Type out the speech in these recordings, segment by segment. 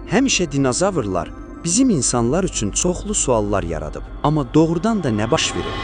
Həmişə dinozavrlar bizim insanlar üçün çoxlu suallar yaradıb. Amma doğrudan da nə baş verir?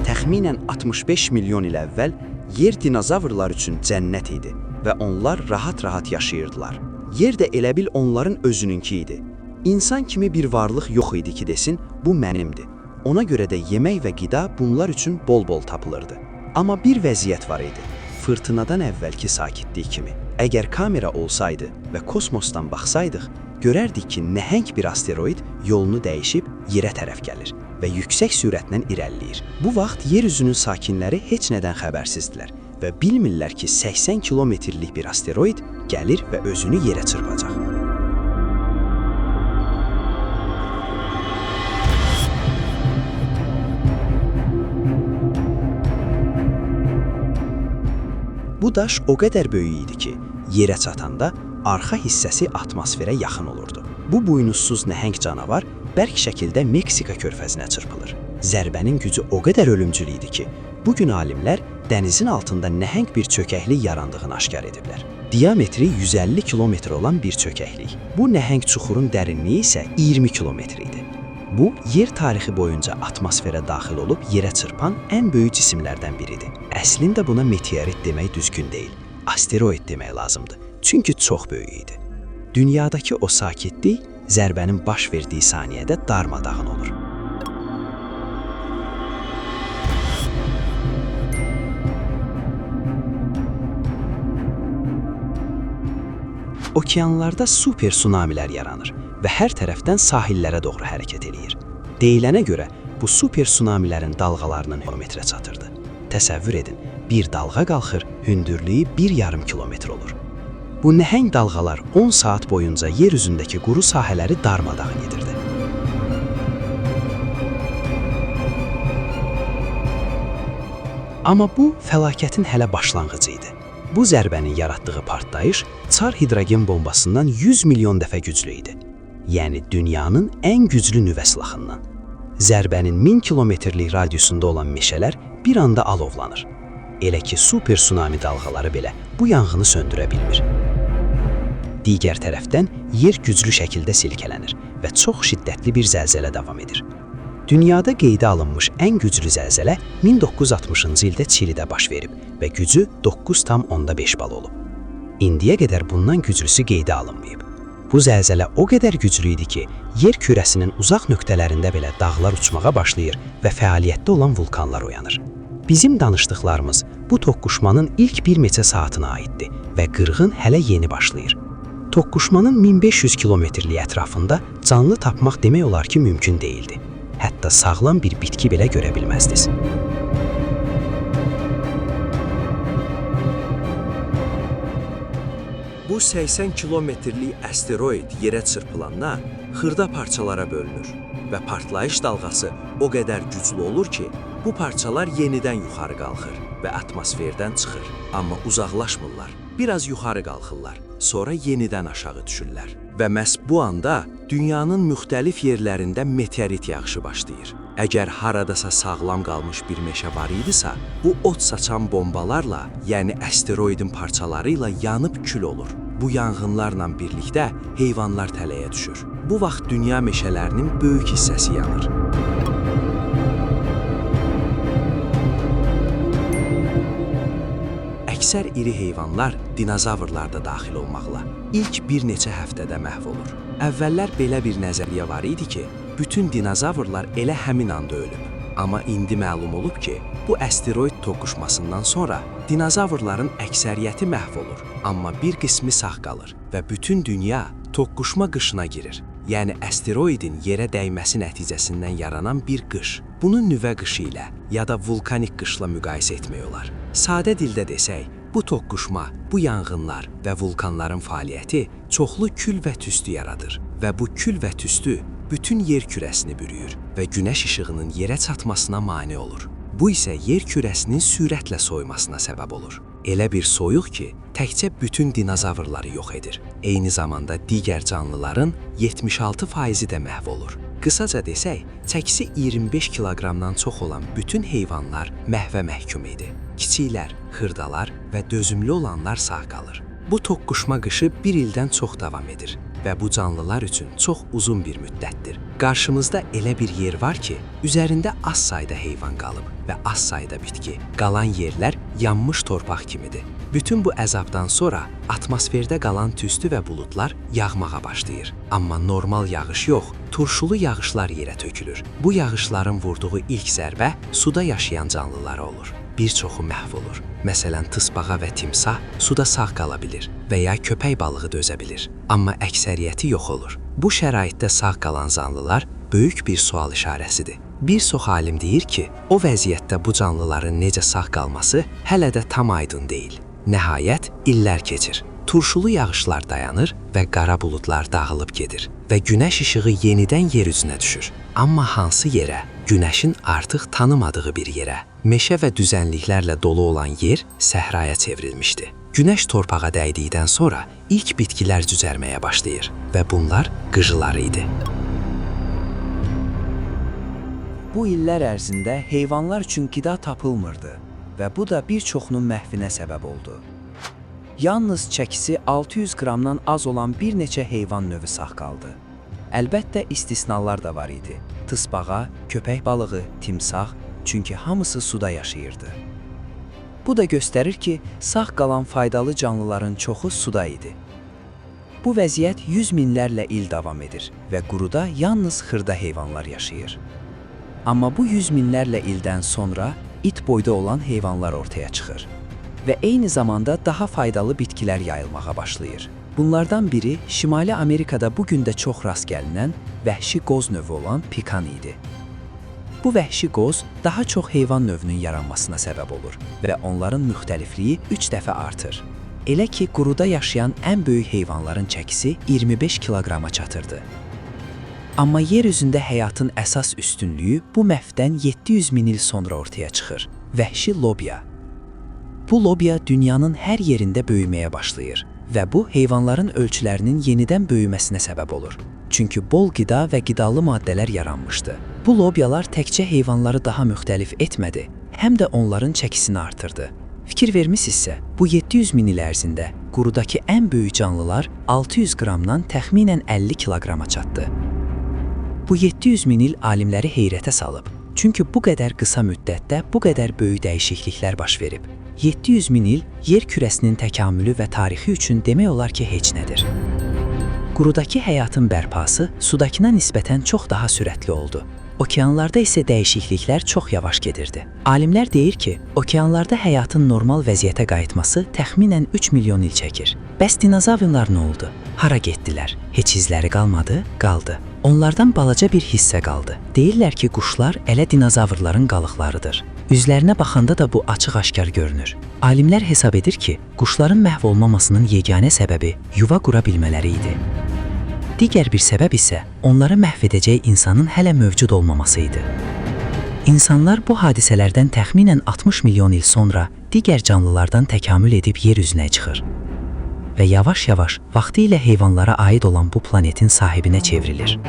Təxminən 65 milyon il əvvəl yer dinozavrlar üçün cənnət idi və onlar rahat-rahat yaşayırdılar. Yer də elə bil onların özününki idi. İnsan kimi bir varlıq yox idi ki desin, bu mənimdir. Ona görə də yemək və qida bunlar üçün bol-bol tapılırdı. Amma bir vəziyyət var idi. Fırtınadan əvvəlki sakitlik kimi. Əgər kamera olsaydı və kosmosdan baxsaydıq, görərdik ki, nəhəng bir asteroid yolunu dəyişib yerə tərəf gəlir və yüksək sürətlə irəliləyir. Bu vaxt yer üzünün sakinləri heç nədən xəbərsizdilər və bilmirlər ki, 80 kilometrlik bir asteroid gəlir və özünü yerə çırpacaq. Bu daş o qədər böyük idi ki, yerə çatanda arxa hissəsi atmosferə yaxın olurdu. Bu buynuzsuz nəhəng canavar bərk şəkildə Meksika körfəzinə çırpılır. Zərbənin gücü o qədər ölümcül idi ki, bugün alimlər dənizin altında nəhəng bir çökəklik yarandığını aşkar ediblər. Diametri 150 kilometr olan bir çökəklik. Bu nəhəng çuxurun dərinliyi isə 20 kilometr idi. Bu, yer tarixi boyunca atmosferə daxil olub yerə çırpan ən böyük cisimlərdən biridir. Əslində buna meteorit demək düzgün deyil, asteroid demək lazımdır. Çünki çox böyük idi. Dünyadakı o sakitlik zərbənin baş verdiyi saniyədə darmadağın olur. Okeanlarda super tsunamilər yaranır və hər tərəfdən sahillərə doğru hərəkət eləyir. Deyilənə görə bu super tsunamilərin dalğalarının kilometrə çatırdı. Təsəvvür edin, bir dalğa qalxır, hündürlüyü 1,5 kilometr olur. Bu nəhəng dalğalar 10 saat boyunca yer üzündəki quru sahələri darmadağın edirdi. Amma bu fəlakətin hələ başlanğıcı idi. Bu zərbənin yaratdığı partlayış çar hidrogen bombasından 100 milyon dəfə güclü idi. Yəni dünyanın ən güclü nüvə silahından. Zərbənin 1000 kilometrlik radiusunda olan meşələr bir anda alovlanır. Elə ki, super tsunami dalğaları belə bu yanğını söndürə bilmir. Digər tərəfdən yer güclü şəkildə silkələnir və çox şiddətli bir zəlzələ davam edir. Dünyada qeydə alınmış ən güclü zəlzələ 1960-cı ildə Çilidə baş verib və gücü 9,5 bal olub. İndiyə qədər bundan güclüsü qeydə alınmayıb. Bu zəlzələ o qədər güclü idi ki, yer kürəsinin uzaq nöqtələrində belə dağlar uçmağa başlayır və fəaliyyətdə olan vulkanlar oyanır. Bizim danışdıqlarımız bu toqquşmanın ilk bir neçə saatına aiddir və qırğın hələ yeni başlayır. Toqquşmanın 1500 kilometrlik ətrafında canlı tapmaq demək olar ki, mümkün deyildi. Hətta sağlam bir bitki belə görə bilməzdiniz. Bu 80 kilometrlik asteroid yerə çırpılandan xırda parçalara bölünür və partlayış dalğası o qədər güclü olur ki, bu parçalar yenidən yuxarı qalxır və atmosferdən çıxır. Amma uzaqlaşmırlar, biraz yuxarı qalxırlar, sonra yenidən aşağı düşürlər. Və məhz bu anda dünyanın müxtəlif yerlərində meteorit yağışı başlayır. Əgər haradasa sağlam qalmış bir meşə var idisə, bu od saçan bombalarla, yəni asteroidin parçaları ilə yanıb kül olur. Bu yanğınlarla birlikdə heyvanlar tələyə düşür. Bu vaxt dünya meşələrinin böyük hissəsi yanır. Əksər iri heyvanlar dinozavrlar da daxil olmaqla ilk bir neçə həftədə məhv olur. Əvvəllər belə bir nəzəriyyə var idi ki, bütün dinozavrlar elə həmin anda ölüb. Amma indi məlum olub ki, bu asteroid toqquşmasından sonra dinozavrların əksəriyyəti məhv olur, amma bir qismi sağ qalır və bütün dünya toqquşma qışına girir. Yəni asteroidin yerə dəyməsi nəticəsindən yaranan bir qış. Bunu nüvə qışı ilə ya da vulkanik qışla müqayisə etmək olar. Sadə dildə desək, bu toqquşma, bu yanğınlar və vulkanların fəaliyyəti çoxlu kül və tüstü yaradır və bu kül və tüstü bütün yer kürəsini bürüyür və günəş işığının yerə çatmasına mane olur. Bu isə yer kürəsinin sürətlə soymasına səbəb olur. Elə bir soyuq ki, təkcə bütün dinozavrları yox edir. Eyni zamanda digər canlıların 76% də məhv olur. Qısaca desək, çəkisi 25 kiloqramdan çox olan bütün heyvanlar məhvə məhkum idi. Kiçiklər, xırdalar və dözümlü olanlar sağ qalır. Bu toqquşma qışı 1 ildən çox davam edir və bu canlılar üçün çox uzun bir müddətdir. Qarşımızda elə bir yer var ki, üzərində az sayda heyvan qalıb və az sayda bitki. Qalan yerlər yanmış torpaq kimidir. Bütün bu əzabdan sonra atmosferdə qalan tüstü və buludlar yağmağa başlayır. Amma normal yağış yox, turşulu yağışlar yerə tökülür. Bu yağışların vurduğu ilk zərbə suda yaşayan canlılara olur. Bir çoxu məhv olur. Məsələn, tısbağa və timsah suda sağ qala bilir və ya köpək balığı dözə bilir. Amma əksəriyyəti yox olur. Bu şəraitdə sağ qalan canlılar böyük bir sual işarəsidir. Bir çox alim deyir ki, o vəziyyətdə bu canlıların necə sağ qalması hələ də tam aydın deyil. Nəhayət, illər keçir. Turşulu yağışlar dayanır və qara buludlar dağılıb gedir və günəş işığı yenidən yer üzünə düşür. Amma hansı yerə? Günəşin artıq tanımadığı bir yerə. Meşə və düzənliklərlə dolu olan yer səhraya çevrilmişdi. Günəş torpağa dəydikdən sonra ilk bitkilər cücərməyə başlayır və bunlar qıcılar idi. Bu illər ərzində heyvanlar üçün qida tapılmırdı və bu da bir çoxunun məhvinə səbəb oldu. Yalnız çəkisi 600 qramdan az olan bir neçə heyvan növü sağ qaldı. Əlbəttə istisnalar da var idi. Tısbağa, köpək balığı, timsah, çünki hamısı suda yaşayırdı. Bu da göstərir ki, sağ qalan faydalı canlıların çoxu suda idi. Bu vəziyyət 100 minlərlə il davam edir və quruda yalnız xırda heyvanlar yaşayır. Amma bu 100 minlərlə ildən sonra it boyda olan heyvanlar ortaya çıxır və eyni zamanda daha faydalı bitkilər yayılmağa başlayır. Bunlardan biri Şimali Amerikada bugün də çox rast gəlinən vəhşi qoz növü olan pikan idi. Bu vəhşi qoz daha çox heyvan növünün yaranmasına səbəb olur və onların müxtəlifliyi 3 dəfə artır. Elə ki, quruda yaşayan ən böyük heyvanların çəkisi 25 kiloqrama çatırdı. Amma yer üzündə həyatın əsas üstünlüyü bu məhvdən 700 min il sonra ortaya çıxır. Vəhşi lobya. Bu lobya dünyanın hər yerində böyüməyə başlayır və bu heyvanların ölçülərinin yenidən böyüməsinə səbəb olur. Çünki bol qida və qidalı maddələr yaranmışdı. Bu lobyalar təkcə heyvanları daha müxtəlif etmədi, həm də onların çəkisini artırdı. Fikir vermisinizsə, bu 700 min il ərzində qurudakı ən böyük canlılar 600 qramdan təxminən 50 kiloqrama çatdı. Bu 700 min il alimləri heyrətə salıb. Çünki bu qədər qısa müddətdə bu qədər böyük dəyişikliklər baş verib. 700 min il yer kürəsinin təkamülü və tarixi üçün demək olar ki, heç nədir. Qurudakı həyatın bərpası sudakına nisbətən çox daha sürətli oldu. Okeanlarda isə dəyişikliklər çox yavaş gedirdi. Alimlər deyir ki, okeanlarda həyatın normal vəziyyətə qayıtması təxminən 3 milyon il çəkir. Bəs dinozavrlar nə oldu? Hara getdilər? Heç izləri qalmadı? Qaldı. Onlardan balaca bir hissə qaldı. Deyirlər ki, quşlar elə dinozavrların qalıqlarıdır. Üzlərinə baxanda da bu açıq-aşkar görünür. Alimlər hesab edir ki, quşların məhv olmamasının yeganə səbəbi yuva qura bilmələri idi. Digər bir səbəb isə onları məhv edəcək insanın hələ mövcud olmaması idi. İnsanlar bu hadisələrdən təxminən 60 milyon il sonra digər canlılardan təkamül edib yer üzünə çıxır və yavaş-yavaş vaxtilə heyvanlara aid olan bu planetin sahibinə çevrilir.